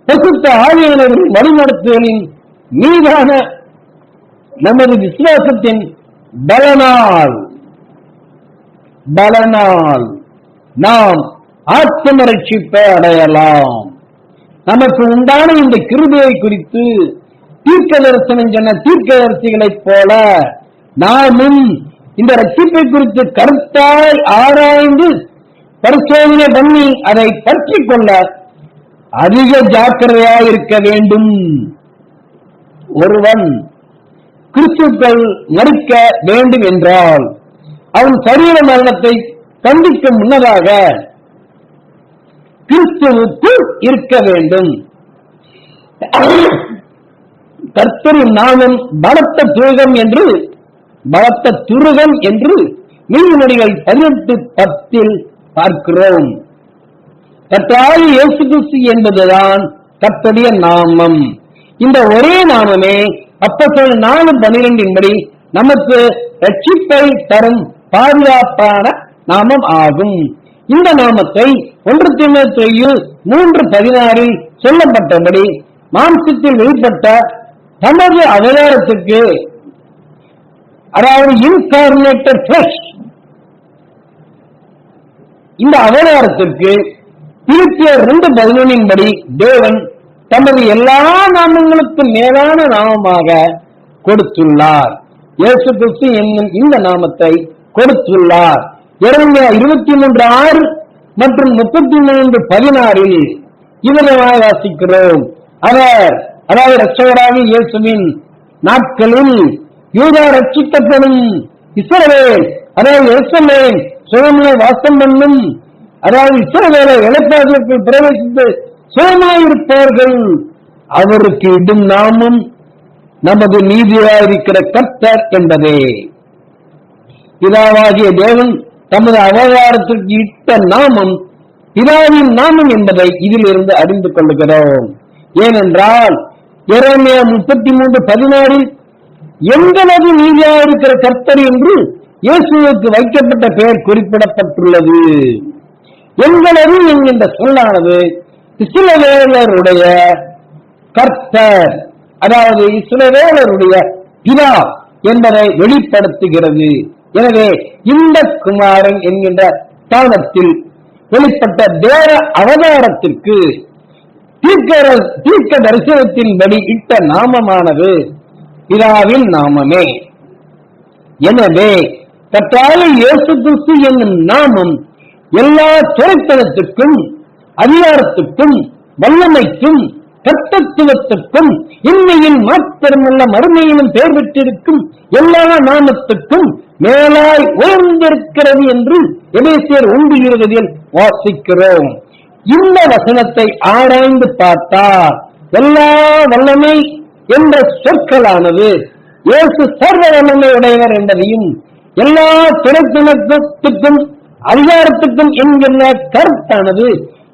பரிசுத்த ஆவியானவரின் வழிநடத்துதலின் மீதான நமது விசுவாசத்தின் பலனால் நாம் ஆத்ம ரட்சிப்பை அடையலாம். நமக்கு உண்டான இந்த கிருபையை குறித்து தீர்க்க தரிசனம் சொன்ன தீர்க்கதரிசிகளைப் போல நாமும் இந்த ரட்சிப்பை குறித்து கருத்தாய் ஆராய்ந்து பரிசோதனை பண்ணி அதை பற்றிக் கொள்ள அதிக ஜாக்கிரதையாய் இருக்க வேண்டும். ஒருவன் கிறிஸ்துக்கள் மறுக்க வேண்டும் என்றால் அவன் சரீர மரணத்தை சந்திக்கும் முன்னதாக கிறிஸ்துவுக்குள் இருக்க வேண்டும். கர்த்தரின் நாமம் பலத்த துருகம் என்று நீதிமொழிகள் 18:10 பார்க்கிறோம். கர்த்தராகிய இயேசு கிறிஸ்து என்பதுதான் கர்த்தருடைய நாமம். இந்த ஒரே நாமமே அப்போஸ்தலர் 4:12 படி நமக்கு ரட்சிப்பை தரும் பாதுகாப்பான நாமம் ஆகும். இந்த நாமத்தை 1 தீமோத்தேயு 3:16 சொல்லப்பட்டபடி மாம்சத்தில் வெளிப்பட்ட தமது அவதாரத்துக்கு, அதாவது இன்கார்னேட்டட் ஃபிளஷ், இந்த அவதாரத்திற்கு பிலிப்பியர் 2:11 படி தேவன் தமது எல்லா நாமங்களுக்கும் மேலான நாமமாக கொடுத்துள்ளார். இயேசு கிறிஸ்து என்னும் இந்த நாமத்தை கொடுத்துள்ளார். எரேமியா 23:6 மற்றும் 33:16 இவரை வாசிக்கிறோம். அவர், அதாவது இரட்சகராகிய இயேசுவின் நாட்களில் யூதா ரட்சிக்கப்படும், இஸ்ரவேல், அதாவது எருசலேம் சுயமாய் வாசம் பண்ணும், அதாவது இஸ்ரவேலை இளைப்பாறுதலுக்குள் பிரவேசித்து சுயமாயிருப்பார்கள். அவருக்கு இடும் நாமம் நமது நீதியாயிருக்கிற கர்த்தர் என்பதே. பிதாவாகிய தேவன் தமது அவதாரத்திற்கு இட்ட நாமம் பிதாவின் நாமம் என்பதை இதிலிருந்து அறிந்து கொள்ளுகிறோம். ஏனென்றால் எரேமியா 33:16 எங்களது நீதியாயிருக்கிற கர்த்தர் என்று இயேசுவுக்கு வைக்கப்பட்ட பெயர் குறிப்பிடப்பட்டுள்ளது. எங்களது என்கின்ற சொல்லானது இஸ்ரவேலருடைய கர்த்தர், அதாவது இஸ்ரவேலருடைய பிதா என்பதை வெளிப்படுத்துகிறது. எனவே இந்த குமாரன் என்கின்ற ஸ்தானத்தில் வெளிப்பட்ட தேவ அவதாரத்திற்கு தீர்க்க தரிசனத்தின்படி இட்ட நாமமானது பிதாவின் நாமமே. எனவே கர்த்தராகிய இயேசு கிறிஸ்து என்னும் நாமம் எல்லா துரைத்தனத்துக்கும், அதிகாரத்துக்கும், வல்லமைக்கும், கர்த்தத்துவத்துக்கும், இன்மையில் மாத்திரமல்ல மறுமையிலும் பெயர் பெற்றிருக்கும் எல்லா நாமத்துக்கும் மேலாய் உயர்ந்திருக்கிறது என்று எபேசியர் 1:20 வாசிக்கிறோம். இந்த வசனத்தை ஆராய்ந்து பார்த்தால் எல்லா வல்லமை என்ற சொற்களானது இயேசு சர்வ வல்லமை உடையவர் என்பதையும், எல்லா துரைத்தனத்துக்கும் அதிகாரத்துக்கும் என்கின்ற கருத்தானது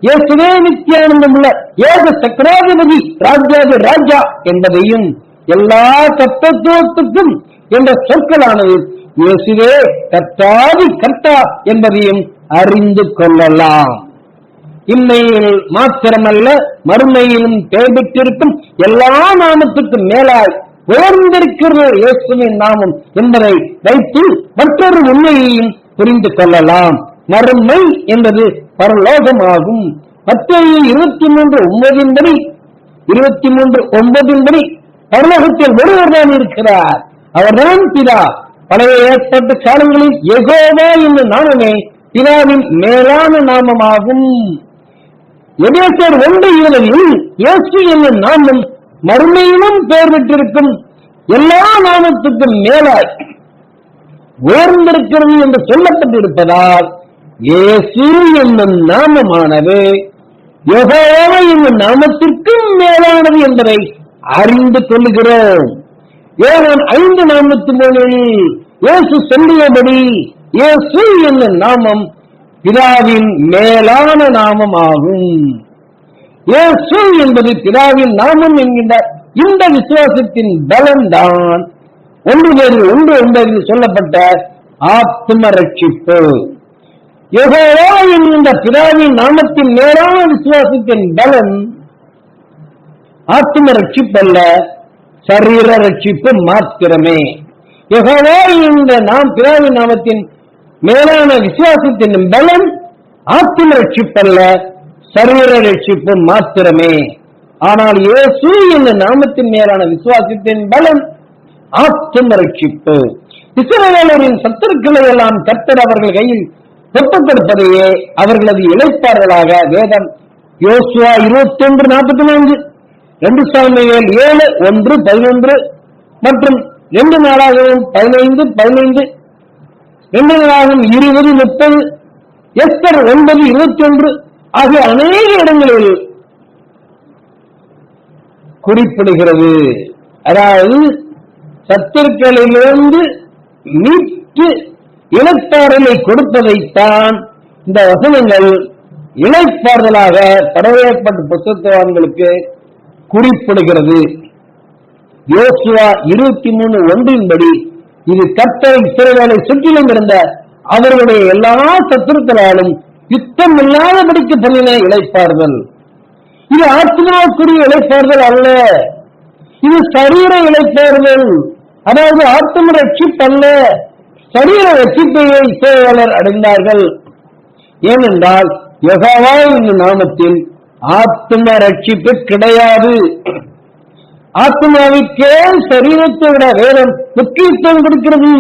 இயேசுவே நித்தியானந்தம் உள்ள ஏக சக்கராதிபதி ராஜாதி ராஜா என்பதையும், எல்லா கர்த்தத்துவத்துக்கும் என்ற சொற்களானது இயேசுவே கர்த்தாதி கர்த்தா என்பதையும் அறிந்து கொள்ளலாம். இன்மையில் மாத்திரமல்ல மறுமையிலும் பெயர் பெற்றிருக்கும் எல்லா நாமத்துக்கும் மேலாய் உயர்ந்திருக்கிற இயேசுவின் நாமம் என்பதை வைத்து மற்றொரு உண்மையையும் புரிந்து கொள்ளலாம். மறுமை என்பது பரலோகமாகும். மத்தேயு 23:9 பரலோகத்தில் ஒருவர்தான் இருக்கிறார், அவர்தான் பிதா. பழைய ஏற்பட்ட காலங்களில் யெகோவா என்னும் நாமமே பிதாவின் மேலான நாமமாகும். எபேசியர் 1:20 இயேசு என்னும் நாமம் மறுமையிலும் பெயர் பெற்றிருக்கும் எல்லா நாமத்துக்கும் மேலாய் உயர்ந்திருக்கிறது என்று சொல்லப்பட்டிருப்பதால் இயேசு என்னும் நாமமானது யெகோவா என்னும் நாமத்திற்கும் மேலானது என்பதை அறிந்து கொள்ளுகிறோம். யோவான் 5:43 இயேசு சொல்லியபடி இயேசு என்னும் நாமம் பிதாவின் மேலான நாமமாகும். இயேசு என்பது பிதாவின் நாமம் என்கின்ற இந்த விசுவாசத்தின் பலன்தான் 1 சொல்லப்பட்ட ஆத்ம ரட்சிப்பு. யெகோவா என்கின்ற பிதாவின் நாமத்தின் மேலான விசுவாசத்தின் பலன் ஆத்ம ரட்சிப்பு அல்ல, சரீர ரட்சிப்பு மாத்திரமே. யெகோவா என்ற பிதாவின் நாமத்தின் மேலான விசுவாசத்தின் பலன் ஆத்ம ரட்சிப்பு அல்ல, சரீர ரட்சிப்பு மாத்திரமே. ஆனால் இயேசு என்ற நாமத்தின் மேலான விசுவாசத்தின் பலன் ஆத்ம ரட்சிப்பு. இஸ்ரவேலரின் சத்துருக்களை எல்லாம் கர்த்தர் அவர்கள் கையில் ஒப்புக் கொடுப்பதையே அவர்களது இளைப்பார்களாக வேதம் யோசுவா 21:44, 2 சாமுவேல் 7:1-11 மற்றும் 2 நாளாகவும் 15:15, 2 நாளாகவும் 20:30, எஸ்தர் 9:21 ஆகிய அநேக இடங்களில் குறிப்பிடுகிறது. அதாவது சத்துருக்களிலிருந்து மீட்டு இளைப்பாறலை கொடுப்பதைத்தான் இந்த வசனங்கள் இளைப்பாறுதலாக படையேற்பட்ட புத்தகவான்களுக்கு குறிப்பிடுகிறது. யோசுவா 23:1 இது கர்த்தர் இஸ்ரவேலை சுற்றிலும் இருந்த அவர்களுடைய எல்லா சத்துருக்களாலும் யுத்தம் இல்லாதபடிக்கு பண்ணின இளைப்பாறுதல். இது ஆத்மாவுக்குரிய இளைப்பாறுதல் அல்ல, இது சரீர இளைப்பாறுதல். அதாவது ஆத்ம ரட்சிப்பு அல்ல, சரீர ரட்சிப்பையை இஸ்ரவேலர் அடைந்தார்கள். ஏனென்றால் யெகோவா என்னும் நாமத்தில் ஆத்ம ரட்சிப்பு கிடையாது. ஆத்மாவுக்கே சரீரத்தை விட வேதம் முக்கியத்துவம் கொடுக்கிறது.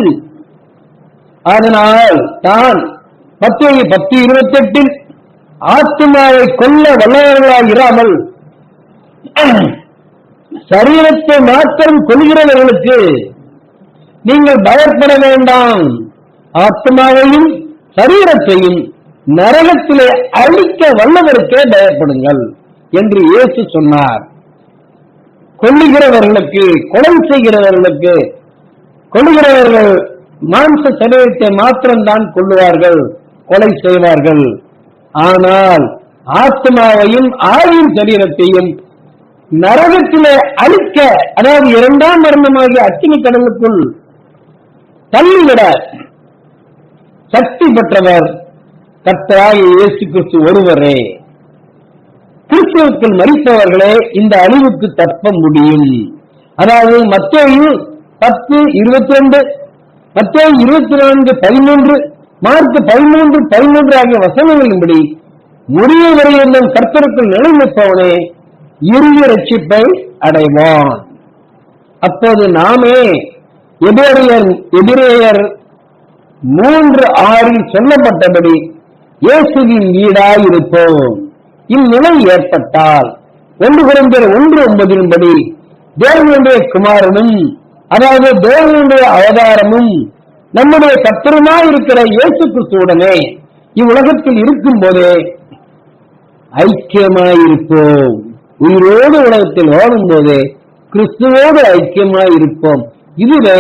அதனால் தான் மத்தேயு 10:28 ஆத்மாவை கொல்ல வல்லவர்களாக இராமல் சரீரத்தை மாத்திரம் கொள்கிறவர்களுக்கு நீங்கள் பயப்பட வேண்டாம், ஆத்மாவையும் சரீரத்தையும் நரகத்திலே அழிக்க வல்லவருக்கே பயப்படுங்கள் என்று இயேசு சொன்னார். கொல்லுகிறவர்களுக்கு, கொலை செய்கிறவர்களுக்கு, கொல்லுகிறவர்கள் மாம்ச சரீரத்தை மாத்திரம்தான் கொள்ளுவார்கள், கொலை செய்வார்கள். ஆனால் ஆத்மாவையும் ஆவின் சரீரத்தையும் நரகத்திலே அழிக்க, அதாவது இரண்டாம் மரணமாகிய அக்கினி கடலுக்குள் தள்ளிவிட சக்தி பெற்றவர் கர்த்தராகிய இயேசு கிறிஸ்து ஒருவரே. கிறிஸ்துவுக்குள் மரித்தவர்களே இந்த அழிவுக்கு தப்ப முடியும். அதாவது மத்தேயு 10:22, மத்தேயு 24:13, மார்க் 13:13 ஆகிய வசனங்களின்படி முடிவு வரை என்னும் கர்த்தருக்குள் நிலைநிற்பவனே இறுதி ரட்சிப்பை அடைவான். அப்போது நாமே எபிரேயர் 3:6 சொல்லப்பட்டபடி இயேசுவின் வீடாயிருப்போம். இந்நிலை ஏற்பட்டால் 1 கொரிந்தியர் 1:9 தேவனுடைய குமாரனும், அதாவது தேவனுடைய அவதாரமும் நம்முடைய கர்த்தருமாயிருக்கிற இயேசு கிறிஸ்துவுடனே இவ்வுலகத்தில் இருக்கும் போதே ஐக்கியமாயிருப்போம். உயிரோடு உலகத்தில் வாழும் போதே கிறிஸ்துவோடு ஐக்கியமாயிருப்போம். இதுவே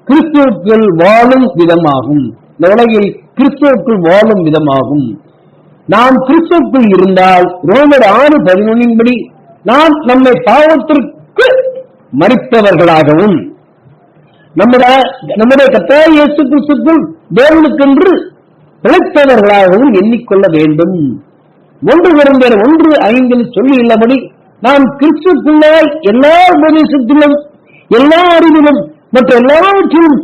கிறிஸ்துவுக்குள் வாழும் விதமாகும். இந்த உலகில் கிறிஸ்துவுக்குள் வாழும் விதமாகும். நாம் கிறிஸ்துவுக்குள் இருந்தால் ரோமர் 6:11 நாம் நம்மை பாவத்திற்கு மரித்தவர்களாகவும் நம்முடைய கர்த்தராகிய இயேசு கிறிஸ்துவுக்குள் தேவனுக்கென்று பிழைத்தவர்களாகவும் எண்ணிக்கொள்ள வேண்டும். 1 கொரிந்தியர் 1:5 சொல்லியுள்ளபடி நாம் கிறிஸ்துவுக்குள்ளாய் எல்லா உபதேசத்திலும், எல்லா அறிவிலும் மற்ற எல்லாவற்றிலும்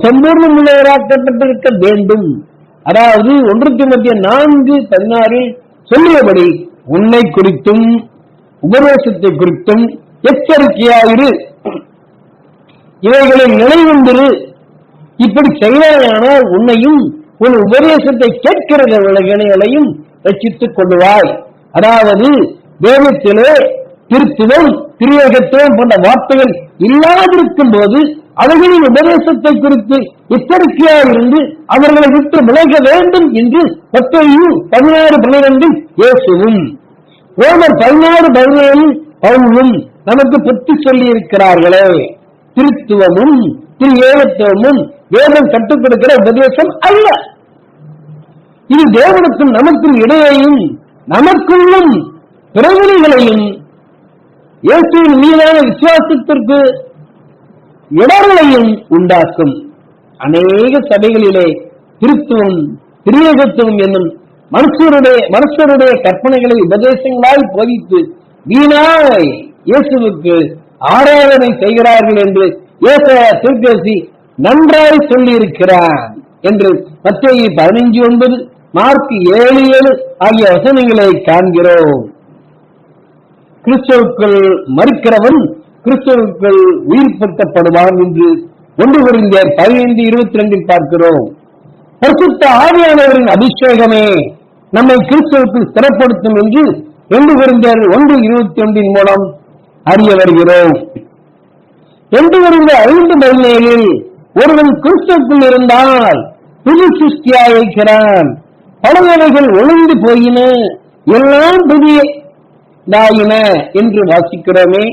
சம்பூர்ணமுள்ளவராக்கப்பட்டிருக்க வேண்டும். அதாவது 1 தீமோத்தேயு 4:16 சொல்லியபடி உன்னை குறித்தும் உபதேசத்தை குறித்தும் எச்சரிக்கையாயிரு, இவைகளில் நிலைவந்திரு. இப்படி செய்வாயானால் உன்னையும் உன் உபதேசத்தை கேட்கிறவர்களையும் ரட்சித்துக் கொள்வாய். அதாவது வேதத்திலே திருத்துவம், திரியகத்துவம் போன்ற வார்த்தைகள் இல்லாதிருக்கும் போது அவர்களின் உபதேசத்தை குறித்து எச்சரிக்கையாயிருந்து அவர்களை விட்டு விலக வேண்டும் என்று மத்தேயு 16:12 இயேசுவும் ரோமர் 16:17 பவுலும் நமக்கு புத்தி சொல்லி இருக்கிறார்களே. திருத்துவமும் திரியேகத்துவமும் வேதம் கற்றுக் கொடுக்கிற உபதேசம் அல்ல. இது தேவனுக்கும் நமக்கும் இடையேயும் நமக்குள்ளும் பிறவிகளையும் இயேசுவின் மீதான விசுவாசத்திற்கு இடர்களையும் உண்டாக்கும். அநேக சபைகளிலே திருத்துவம், திரியேகத்துவம் என்னும் மனுஷருடைய கற்பனைகளை உபதேசங்களாய் போதித்து வீணாய் இயேசுவுக்கு ஆராதனை செய்கிறார்கள் என்று ஏசாயா தீர்க்கதரிசி நன்றாய் சொல்லி இருக்கிறார் என்று மத்தேயு 15:9, மார்க் 7:7 ஆகிய வசனங்களை காண்கிறோம். கிறிஸ்துவுக்குள் மரிக்கிறவன் கிறிஸ்துவுக்குள் உயிர்ப்படுத்தப்படுவான் என்று 1 கொரிந்தியர் 15:22 பார்க்கிறோம். பரிசுத்த ஆவியானவரின் அபிஷேகமே நம்மை கிறிஸ்துவுக்குள் ஸ்திரப்படுத்தும் என்று 2 கொரிந்தியர் 1:21 மூலம் அறிய வருகிறோம். 2 கொரிந்தியர் 5:17 ஒருவன் கிறிஸ்துவுக்குள் இருந்தால் புது சிருஷ்டியாயிருக்கிறான், பழையவைகள் ஒளிந்து போயின, எல்லாம் புதியதாயின என்று வாசிக்கிறோமே.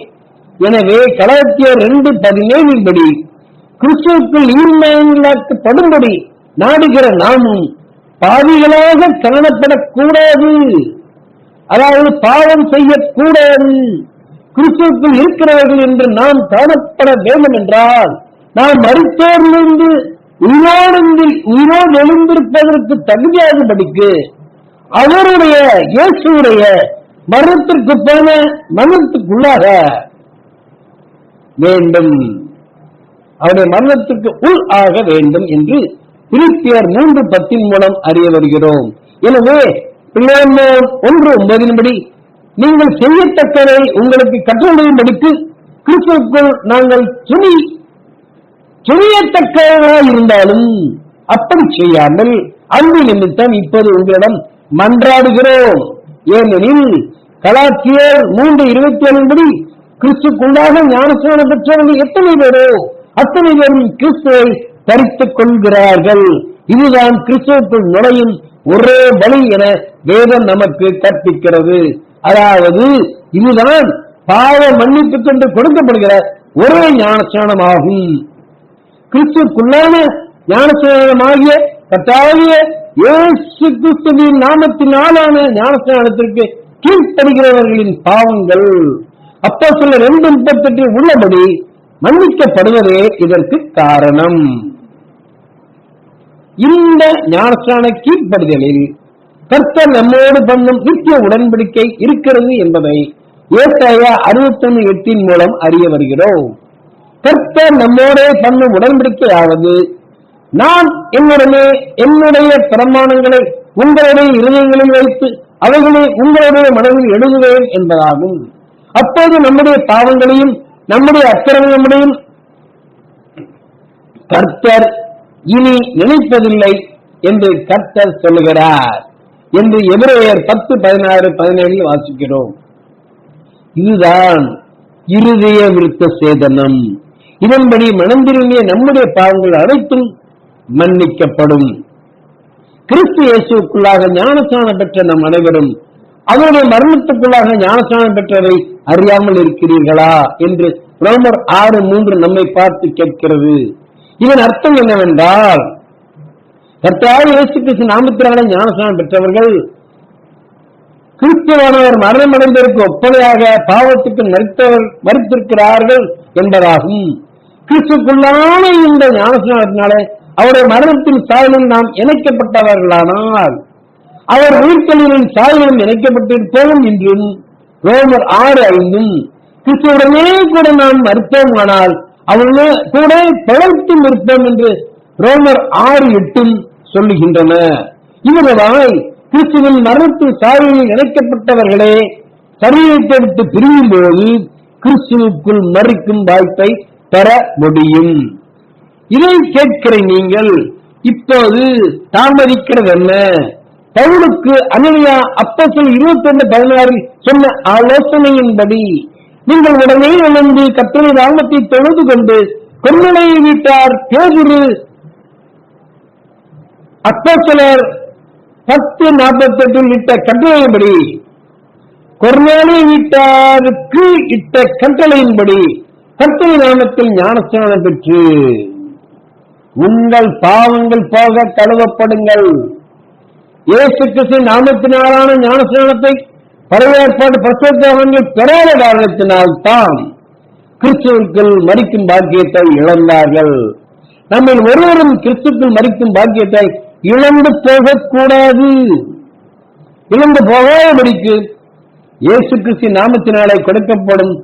எனவே கலாத்தியர் 2:17 படி கிறிஸ்துவுக்குள் ஈர்மையாக்கப்படும்படி நாடுகிற நாமும் பாவிகளாக காணப்படக்கூடாது, அதாவது பாவம் செய்யக்கூடாது. கிறிஸ்துவுக்குள் இருக்கிறவர்கள் என்று நாம் காணப்பட வேண்டும் என்றால் நாம் மரித்தோரிலிருந்து உயிரோடு எழுந்திருப்பதற்கு தகுதியாகும்படிக்கு அவருடைய இயேசுடைய மரணத்திற்கு போன மரணத்துக்குள்ளாக வேண்டும், அவருடைய மரணத்திற்கு உள் ஆக வேண்டும் என்று பிலிப்பியர் 3:10 மூலம் அறிய வருகிறோம். எனவே பிள்ளையர் 1:9 நீங்கள் செய்யத்தக்கதை உங்களுக்கு கற்றுக்கொள்ளும்படிக்கு கிறிஸ்துவுக்குள் நாங்கள் துணியத்தக்கவராய் இருந்தாலும் அப்படி செய்யாமல் அன்பு நிமித்தம் இப்போது உங்களிடம் மன்றாடுகிறோம். ஏனெனில் கலாத்தியர் 3:27 கிறிஸ்துக்குள்ளாக ஞானஸ்நானம் பெற்றவர்கள் எத்தனை பேரோ அத்தனை பேரும் கிறிஸ்துவை தரித்துக் கொள்கிறார்கள். இதுதான் கிறிஸ்துவுக்குள் நுழையும் ஒரே வழி என வேதம் நமக்கு கற்பிக்கிறது. அதாவது இதுதான் பாவ மன்னிப்புக்கு என்று கொடுக்கப்படுகிற ஒரே ஞானஸ்நானமாகும். கிறிஸ்துக்குள்ளான ஞானஸ்நானமாகிய கர்த்தராகிய இயேசு கிறிஸ்துவின் நாமத்தினாலான ஞானஸ்நானத்திற்கு கீழ்ப்படுகிறவர்களின் பாவங்கள் அப்போஸ்தலர் 2:38 உள்ளபடி மன்னிக்கப்படுவதே இதற்கு காரணம். இந்த ஞானஸ்நான கீழ்ப்படுதலில் கர்த்தர் நம்மோடு பண்ணும் நித்திய உடன்படிக்கை இருக்கிறது என்பதை ஏசாயா 61:8 மூலம் அறிய வருகிறோம். கர்த்தர் நம்மோடே பண்ணும் உடன்படிக்கையாவது, நான் என்னுடைய பிரமாணங்களை உங்களுடைய இருதயங்களில் வைத்து அவைகளை உங்களுடைய மனதில் எழுதுவேன் என்பதாகும். அப்போது நம்முடைய பாவங்களையும் நம்முடைய அக்கிரமங்களையும் கர்த்தர் இனி நினைப்பதில்லை என்று கர்த்தர் சொல்லுகிறார் என்று எபிரேயர் 10:16-17 வாசிக்கிறோம். இதுதான் இருதய விருத்த சேதனம். இதன்படி மனம் திரும்பிய நம்முடைய பாவங்கள் அனைத்தும் மன்னிக்கப்படும். கிறிஸ்து இயேசுக்குள்ளாக ஞானஸ்நானம் பெற்ற நம் அனைவரும் அவருடைய மரணத்துக்குள்ளாக ஞானஸ்நானம் பெற்றதை அறியாமல் இருக்கிறீர்களா என்று ரோமர் 6:3 நம்மை பார்த்து கேட்கிறது. இதன் அர்த்தம் என்னவென்றால், கர்த்தராகிய இயேசு கிறிஸ்து நாமத்தினாலே ஞானஸ்நானம் பெற்றவர்கள் கிறிஸ்துவானவர் மரணமடைந்ததற்கு ஒப்பனையாக பாவத்துக்கு மரித்திருக்கிறார்கள் என்பதாகும். கிறிஸ்துக்குள்ளான இந்த ஞானஸ்நானத்தினாலே அவருடைய மரணத்தின் சாயலில் நாம் இணைக்கப்பட்டவர்களானால் அவர் உயிர்த்தெழுதலின் சாயலிலும் இணைக்கப்பட்டிருப்போம் என்றும் ரோமர் 6:5 கிறிஸ்துவுடனே கூட நாம் மரித்தோமானால் அவர்களே கூட தொடர்த்தும் இருப்போம் என்று ரோமர் 6:8 சொல்லுகின்றன. இவர்களாய் கிறிஸ்துவின் மரணத்தின் சாயலில் இணைக்கப்பட்டவர்களே சரீரத்தை விட்டு பிரியும் போது கிறிஸ்துவுக்குள் மறிக்கும் வாய்ப்பை பெற முடியும். இதை கேட்கிற நீங்கள் இப்போது தாமதிக்கிறது என்ன? பவுலுக்கு அனனியா அப்போஸ்தலர் 21:16 சொன்ன ஆலோசனையின்படி நீங்கள் உடனே எழுந்து கர்த்தருடைய நாமத்தை தொழுது கொண்டு கொர்நேலியு வீட்டார் பேதுரு அப்போஸ்தலர் 10:48 இட்ட கட்டளையின்படி கொர்நேலியு வீட்டாருக்கு இட்ட கட்டளையின்படி கர்த்தருடைய நாமத்தில் ஞானஸ்நானம் பெற்று உங்கள் பாவங்கள் போக கழுவப்படுங்கள். இயேசு கிறிஸ்து நாமத்தினாலான ஞானஸ்நானத்தை பழைய ஏற்பாடு பரிசுத்தவான்கள் பெறாத காரணத்தினால் தான் கிறிஸ்துவுக்குள் மரிக்கும் பாக்கியத்தை இழந்தார்கள். நம்ம ஒருவரும் கிறிஸ்துக்குள் மரிக்கும் பாக்கியத்தை இழந்து போகக்கூடாது. இழந்து போகாதபடிக்கு இயேசு கிறிஸ்து நாமத்தினாலே கொடுக்கப்படும்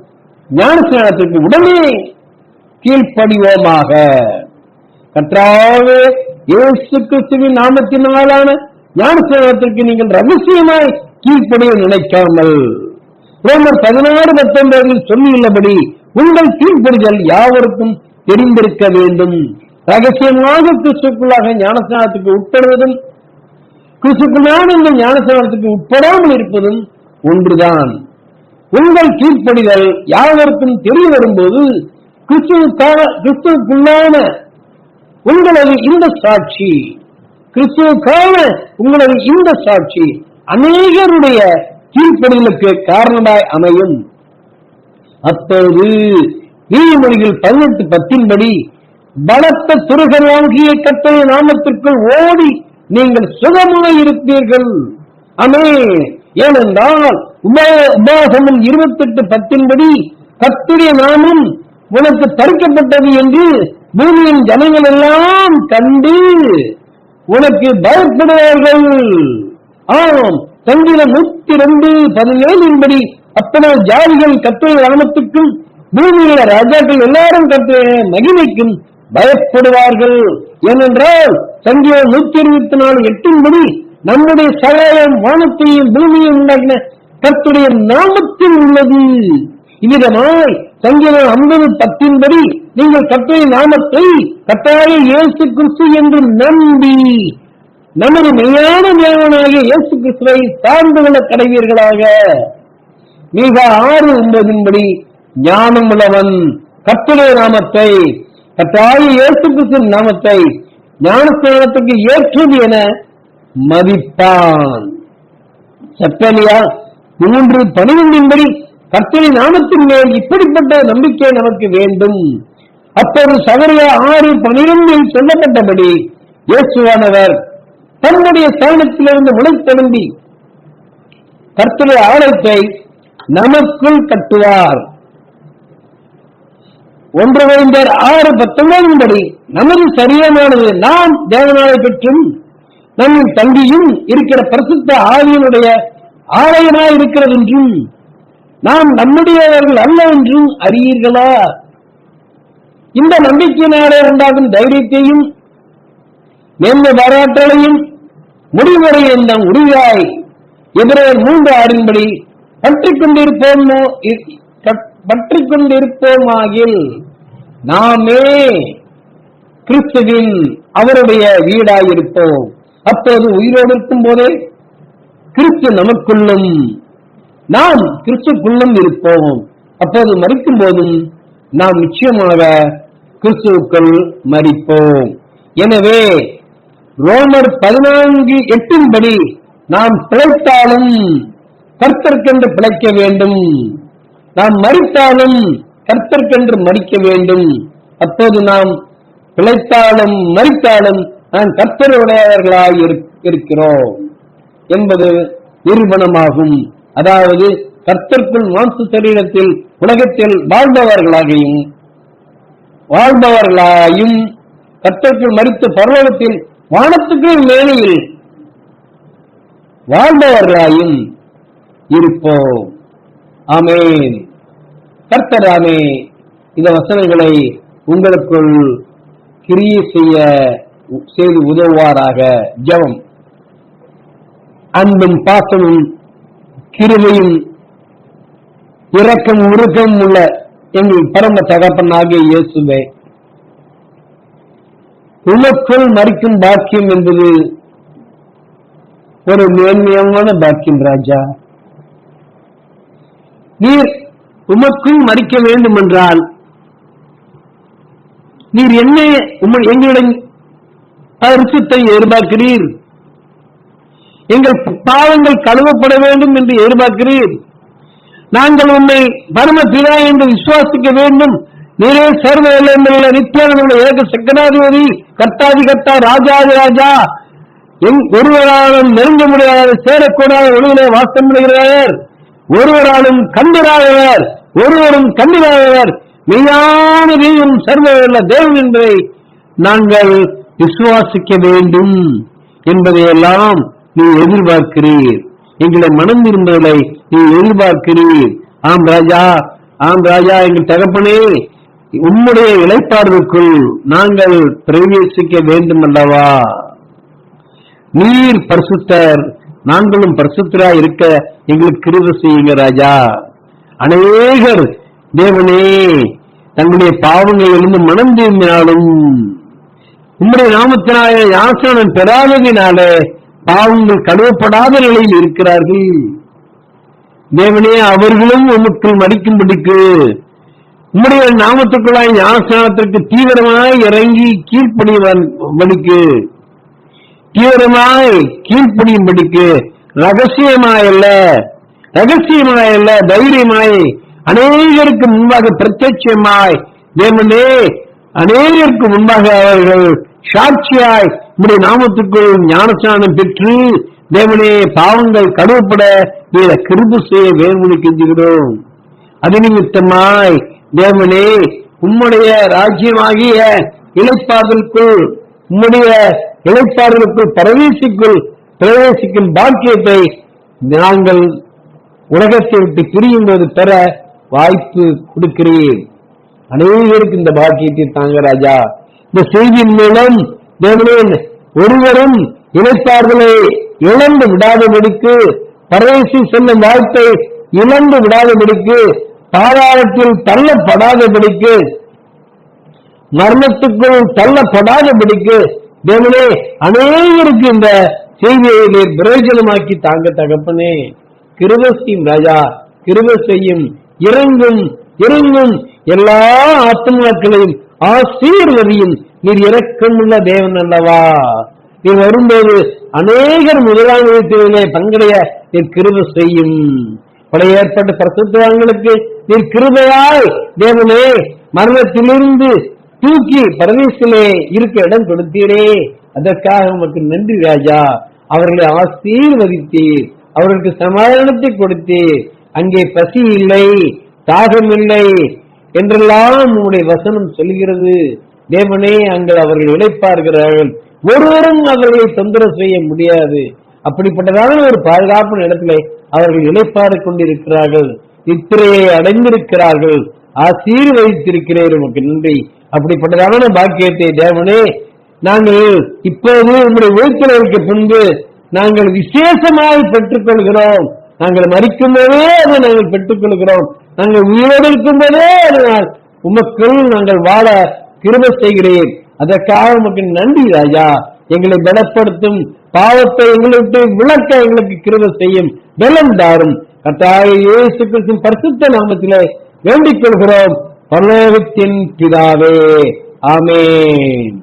ஞானஸ்நானத்திற்கு உடனே கீழ்ப்படிவோமாக. கர்த்தராகிய இயேசு கிறிஸ்துவின் நாமத்தினாலான ஞானஸ்நானத்திற்கு நீங்கள் ரகசியமாய் கீழ்ப்படிய நினைக்காமல் ரோமர் 16:19 சொல்லியுள்ளபடி உங்கள் கீழ்ப்படிதல் யாவருக்கும் தெரிந்திருக்க வேண்டும். ரகசியமாக கிறிஸ்துக்குள்ளாக ஞானஸ்நானத்துக்கு உட்படுவதும் கிறிஸ்துக்குள்ளான இந்த ஞானஸ்நானத்துக்கு உட்படாமல் இருப்பதும் ஒன்றுதான். உங்கள் கீழ்ப்படிதல் யாவருக்கும் தெரிய வரும்போது கிறிஸ்துவுக்குள்ளான உங்களது இந்த சாட்சி, கிறிஸ்துவுக்கான உங்களது இந்த சாட்சி அநேகருடைய கீழ்ப்படிதலுக்கு காரணமாய் அமையும். அப்போது நீதிமொழிகள் 18:10 பலத்த துருகராகிய கர்த்தருடைய நாமத்திற்குள் ஓடி நீங்கள் சுகமாய் இருப்பீர்கள். ஆமென். ஏனென்றால் உபாகமம் 28:10 கர்த்தருடைய நாமம் உனக்கு தரிக்கப்பட்டது என்று பூமியின் ஜனங்கள் எல்லாம் கண்டு உனக்கு பயப்படுவார்கள். ஆம், சங்கீதம் 102:17 அப்போது ஜாதிகள் கர்த்தருடைய நாமத்துக்கும் பூமியில ராஜாக்கள் எல்லாரும் கர்த்தருடைய மகிமைக்கும் பயப்படுவார்கள். ஏனென்றால் சங்கீதம் 124:8 நம்முடைய சகாயம் வானத்தையும் பூமியையும் உண்டாக்கின கர்த்தருடைய நாமத்தில் உள்ளது. இவ்விதமாய் சங்கீதம் 50:10 நீங்கள் கர்த்தருடைய நாமத்தை கர்த்தராகிய இயேசு கிறிஸ்து என்று நம்பி நமது மெய்யான தேவனாகிய இயேசு கிறிஸ்துவை சார்ந்து கொள்ள கடவீர்களாக. மிக 6:9 ஞானம் உள்ளவன் கர்த்தருடைய நாமத்தை கர்த்தராகிய இயேசு கிறிஸ்துவின் நாமத்தை ஞானஸ்நானத்துக்கு ஏற்றது என மதிப்பான். செப்பனியா 3:12 கர்த்தரின் நாமத்தின் மேல் இப்படிப்பட்ட நம்பிக்கை நமக்கு வேண்டும். அப்போது சகரியா 6:12 சொல்லப்பட்டபடி இயேசுவானவர் தன்னுடைய ஸ்தானத்திலிருந்து முளைத்தெழும்பி கர்த்தருடைய ஆலயத்தை நமக்குள் கட்டுவார். 1 Corinthians 6:19 நமது சரீரமானது நாம் தேவனாலே பெற்றும் நம்மில் தங்கியும் இருக்கிற பரிசுத்த ஆவியினுடைய ஆலயமாய் இருக்கிறது என்றும் நாம் நம்முடையவர்கள் அல்ல என்றும் அறியீர்களா? இந்த நம்பிக்கையினாலே உண்டாகும் தைரியத்தையும் மேன்மை பாராட்டலையும் முடிவரை நம் உறுதியாய் எபிரேயர் 3:6 பற்றிக் கொண்டிருப்போமாகில் நாமே கிறிஸ்துவின் அவருடைய வீடாயிருப்போம். அப்போது உயிரோடு இருக்கும் போதே கிறிஸ்து நமக்குள்ளும் நாம் கிறிஸ்துக்குள்ளும் இருப்போம். அப்போது மரிக்கும் போதும் நாம் நிச்சயமாக கிறிஸ்துவுக்குள் மரிப்போம். எனவே ரோமர் 14:8 நாம் பிழைத்தாலும் கர்த்தருக்கென்று பிழைக்க வேண்டும், நாம் மரித்தாலும் கர்த்தருக்கென்று மரிக்க வேண்டும். அப்போது நாம் பிழைத்தாலும் மரித்தாலும் நாம் கர்த்தருடையவர்களாய் இருக்கிறோம் என்பது நிரூபணமாகும். அதாவது கர்த்தருக்குள் மாம்ச சரீரத்தில் உலகத்தில் வாழ்பவர்களாயும் கர்த்தருக்குள் மரித்து பரலோகத்தில் வானத்துக்கு மேலையில் வாழ்பவர்களாயும் இருப்போம். ஆமென். கர்த்தராமே இந்த வசனங்களை உங்களுக்குள் கிரியை செய்து உதவுவாராக. ஜெபம். அன்பும் பாசமும் கிருபையும் இரக்கம் உருக்கம் உள்ள எங்கள் பரம தகப்பனாகிய இயேசுவே, உமக்குள் மரிக்கும் பாக்கியம் என்பது ஒரு மேன்மையான பாக்கியம். ராஜா, நீர் உமக்குள் மரிக்க வேண்டும் என்றால் நீர் என்ன எங்களுடன் பரிசுத்தை எதிர்பார்க்கிறீர், எங்கள் பாவங்கள் கழுவப்பட வேண்டும் என்று எதிர்பார்க்கிறீர். நாங்கள் உண்மை பரமபிதா என்று விசுவாசிக்க வேண்டும். நீரே சர்வ எல்லையுள்ள நித்தியானந்த ஏக சக்கராதிபதி, கர்த்தாதி கர்த்தா, ராஜாதி ராஜா, ஒருவராலும் நெருங்க முடியாத சேரக்கூடாத ஒளியிலே வாசம் பண்ணுகிறவர், ஒருவராலும் கண்டிராதவர், ஒருவரும் கண்டிராதவர், மெய்யான தெய்வம், சர்வ உள்ள தேவன் என்பதை நாங்கள் விசுவாசிக்க வேண்டும் என்பதையெல்லாம் நீ எதிர்பார்க்கிறீர். எங்களை மனம் திரும்புதலை நீ எதிர்பார்க்கிறீர். ஆம் ராஜா, ஆம் ராஜா, எங்கள் தகப்பனே, உம்முடைய இளைப்பாறுதலுக்குள் நாங்கள் பிரவேசிக்க வேண்டும் அல்லவா? நீர் பரிசுத்தர், நாங்களும் பரிசுத்தராய் இருக்க எங்களுக்கு கிருபை செய்யுங்க ராஜா. அநேகர் தேவனே தங்களுடைய பாவங்களிலிருந்து மனம் திரும்பினாலும் உம்முடைய நாமத்தினாலே ஞானஸ்நானம் பெறாததினாலே பாவங்கள் கழுவப்படாத நிலையில் இருக்கிறார்கள். தேவனே, அவர்களும் உமக்குள் மடிக்கும்படிக்கு உம்முடைய நாமத்துக்குள்ளாய் ஞானஸ்நானத்திற்கு தீவிரமாய் இறங்கி கீழ்ப்படியும்படிக்கு, தீவிரமாய் கீழ்ப்படியும்படிக்கு, ரகசியமாயல்ல தைரியமாய் அநேகருக்கு முன்பாக பிரத்யட்சமாய் தேவனே அநேகருக்கு முன்பாக அவர்கள் சாட்சியாய் உம்முடைய நாமத்துக்குள் ஞானஸ்நானம் பெற்று தேவனே பாவங்கள் கழுவப்பட நீரை கிருபை செய்ய வேண்டுமென கெஞ்சுகிறோம். அது நிமித்தமாய் தேவனே உம்முடைய ராஜ்யமாகிய இளைப்பாறுதலுக்குள், உம்முடைய இளைப்பாறுதலுக்குள் பிரவேசிக்கும் பாக்கியத்தை நாங்கள் உலகத்தை விட்டு பிரியும் போது பெற வாய்ப்பு கொடுக்கிறேன். அநேகருக்கு இந்த பாக்கியத்தை தாங்க ராஜா. இந்த செய்தியின் மூலம் தேவனே ஒருவரும் இளைப்பாறுதலை இழந்து விடாதபடிக்கு, பரதேசி செல்லும் வாய்ப்பை இழந்து விடாதபடிக்கு, பாதாளத்தில் தள்ளப்படாதபடிக்கு, மரணத்துக்குள் தள்ளப்படாதபடிக்கு தேவனே அநேகருக்கு இந்த செய்தியை பிரயோஜனமாக்கி தாங்க தகப்பனே. கிருபை செய்யும் ராஜா, கிருபை செய்யும். இறங்கும் எல்லா ஆத்மாக்களையும் ஆசீர்வதியும். நீர் இரக்கமுள்ள தேவன் அல்லவா? நீர் வரும்போது அநேகர் முதலாம் எழுத்திலே பங்கடைய நீர் கிருபை செய்யும். பழைய ஏற்பட்ட பரிசுத்தவான்களுக்கு நீர் கிருபையாய் தேவனே மரணத்திலிருந்து தூக்கி பரதேசிலே இருக்க இடம் கொடுத்தீரே, அதற்காக உமக்கு நன்றி ராஜா. அவர்களை ஆசீர்வதித்தீர், அவர்களுக்கு சமாதானத்தை கொடுத்தீர். அங்கே பசி இல்லை, தாகம் இல்லை என்றெல்லாம் உங்களுடைய வசனம் சொல்கிறது. தேவனே, அங்கே அவர்கள் இளைப்பார்கள், ஒருவரும் அவர்களை தொந்தரவு செய்ய முடியாது. அப்படிப்பட்டதான ஒரு பாதுகாப்பு இடத்துல அவர்கள் இளைப்பாறு கொண்டிருக்கிறார்கள், நித்திரையை அடைந்திருக்கிறார்கள். ஆசீர்வதித்திருக்கிறேன், உமக்கு நன்றி. அப்படிப்பட்டதான பாக்கியத்தை தேவனே நாங்கள் இப்போது உங்களுடைய உயிர்த்தலுக்கு பின்பு நாங்கள் விசேஷமாக பெற்றுக் கொள்கிறோம். நாங்கள் மரிக்கும் போதே அதை நாங்கள் பெற்றுக் கொள்கிறோம். நாங்கள் உயிரோடு இருக்கும் போதே அதனால் உமக்குள் நாங்கள் வாழ கிருபை செய்கிறேன். அதற்காக உமக்கு நன்றி ராஜா. எங்களை பலப்படுத்தும், பாவத்தை எங்களை விட்டு விளக்க எங்களுக்கு கிருபை செய்யும், பலம் தாரும். கர்த்தராகிய இயேசு கிறிஸ்துவின் பரிசுத்த நாமத்திலே வேண்டிக் கொள்கிறோம் பரலோகத்தின் பிதாவே, ஆமென்.